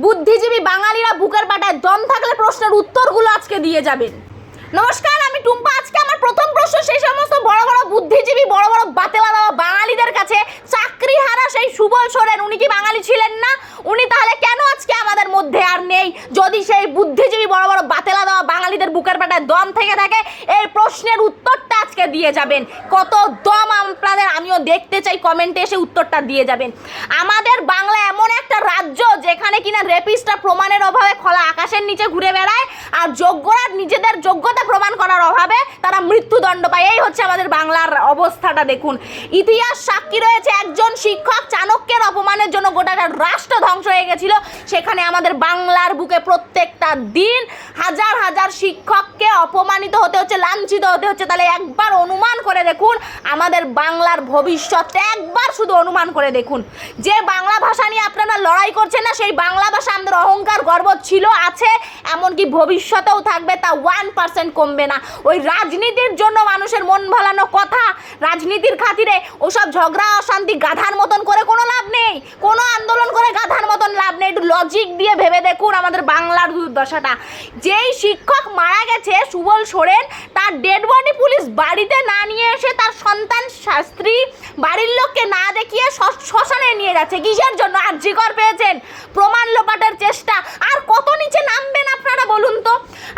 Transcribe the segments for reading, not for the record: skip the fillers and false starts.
বুদ্ধিজীবী বাঙালিরা বুকের পাটায় দম থাকলে প্রশ্নের উত্তরগুলো আজকে দিয়ে যাবেন। নমস্কার, আমি টুম্পা। আজকে আমার প্রথম প্রশ্ন সেই সমস্ত বড় বড় বুদ্ধিজীবী, বড় বড় বাতেলা দেওয়া বাঙালিদের কাছে। চাকরি হারা সেই সুবল সোরেন, উনি কি বাঙালি ছিলেন না? উনি তাহলে কেন আজকে আমাদের মধ্যে আর নেই? যদি সেই বুদ্ধিজীবী বড় বড় বাতেলা দেওয়া বাঙালিদের বুকের পাটায় দম থেকে থাকে, এই প্রশ্নের উত্তরটা আজকে দিয়ে যাবেন। কত দম আপনাদের আমিও দেখতে চাই, কমেন্টে এসে উত্তরটা দিয়ে যাবেন। আমাদের বাংলা এমন একটা রাজ্য যেখানে কিনা রেপিস্টরা প্রমাণের অভাবে খোলা আকাশের নিচে ঘুরে বেড়ায়, আর যোগ্যরা নিজেদের যোগ্যতা প্রমাণ করার অভাবে তারা মৃত্যুদণ্ড পায়। এই হচ্ছে আমাদের বাংলার অবস্থাটা। দেখুন, ইতিহাস সাক্ষী রয়েছে একজন শিক্ষক চাণক্যের অপমানের জন্য গোটা রাষ্ট্র ধ্বংস হয়ে গেছিল। সেখানে আমাদের বাংলার বুকে প্রত্যেকটা দিন হাজার হাজার শিক্ষককে অপমানিত হতে হচ্ছে, লাঞ্ছিত হতে হচ্ছে। তাহলে একবার অনুমান করে দেখুন আমাদের বাংলার ভবিষ্যৎ, একবার শুধু অনুমান করে দেখুন। যে বাংলা ভাষা নিয়ে আপনারা লড়াই করছেন না, সেই বাংলা ভাষা আমাদের অহংকার গর্ব ছিল, আছে, এমনকি ভবিষ্যতেও থাকবে। তা 1% কমবে না। ওই রাজনীতির জন্য মানুষের মন ভালানো কথা, রাজনীতির খাতিরে ওসব ঝগড়া অশান্তি গাধার মতন করে কোনো লাভ নেই, কোনো আন্দোলন করে গাধার মতন লাভ নেই। একটু লজিক দিয়ে ভেবে দেখুন আমাদের বাংলার দুর্দশাটা। যেই শিক্ষক মারা গেছে সুবল সোরেন, তার ডেড বডি পুলিশ বাড়িতে না নিয়ে এসে তার সন্তান, স্ত্রী, বাড়ির লোককে না দেখিয়ে শ্মশানে নিয়ে যাচ্ছে। কিসের জন্য? আর্জিকর পেয়েছেন, প্রমাণ লোপাটের চেষ্টা। আর কত নিচে নামবেন আপনারা বলুন তো?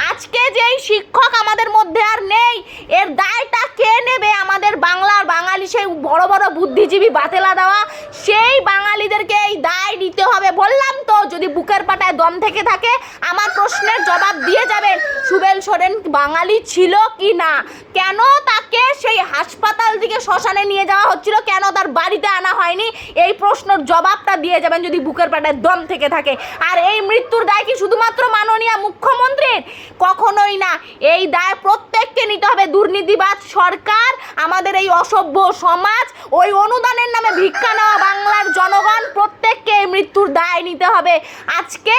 আজকে যেই শিক্ষক আমাদের মধ্যে আর নেই, এর দায়টা কে নেবে? আমাদের বাংলার বাঙালি সেই বড় বড় বুদ্ধিজীবী বাতেলা দেওয়া সেই বাঙালিদেরকে এই দায় নিতে হবে। বললাম তো, যদি বুকের পাটায় দম থেকে থাকে আমার প্রশ্নের জবাব দিয়ে যাবেন। সুবল সোরেন বাঙালি ছিল কি না? কেন তাকে সেই হাসপাতাল থেকে শ্মশানে নিয়ে যাওয়া হচ্ছিল? কেন তার বাড়িতে আনা হয়নি? এই প্রশ্নের জবাবটা দিয়ে যাবেন যদি বুকের পাটায় দম থেকে থাকে। আর এই মৃত্যুর দায় কি শুধুমাত্র মাননীয় মুখ্যমন্ত্রীর? কখনোই না। এই দায় প্রত্যেককে নিতে হবে। দুর্নীতিবাজ সরকার, আমাদের এই অসভ্য সমাজ, ওই অনুদানের নামে ভিক্ষা নেওয়া বাংলার জনগণ, প্রত্যেককে এই মৃত্যুর দায় নিতে হবে। আজকে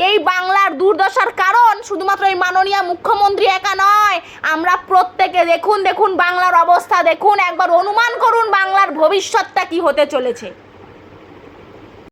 এই বাংলার দুর্দশার কারণ শুধুমাত্র এই মাননীয় মুখ্যমন্ত্রী একা নয়, আমরা প্রত্যেকে। দেখুন বাংলার অবস্থা দেখুন, একবার অনুমান করুন বাংলার ভবিষ্যৎটা কি হতে চলেছে।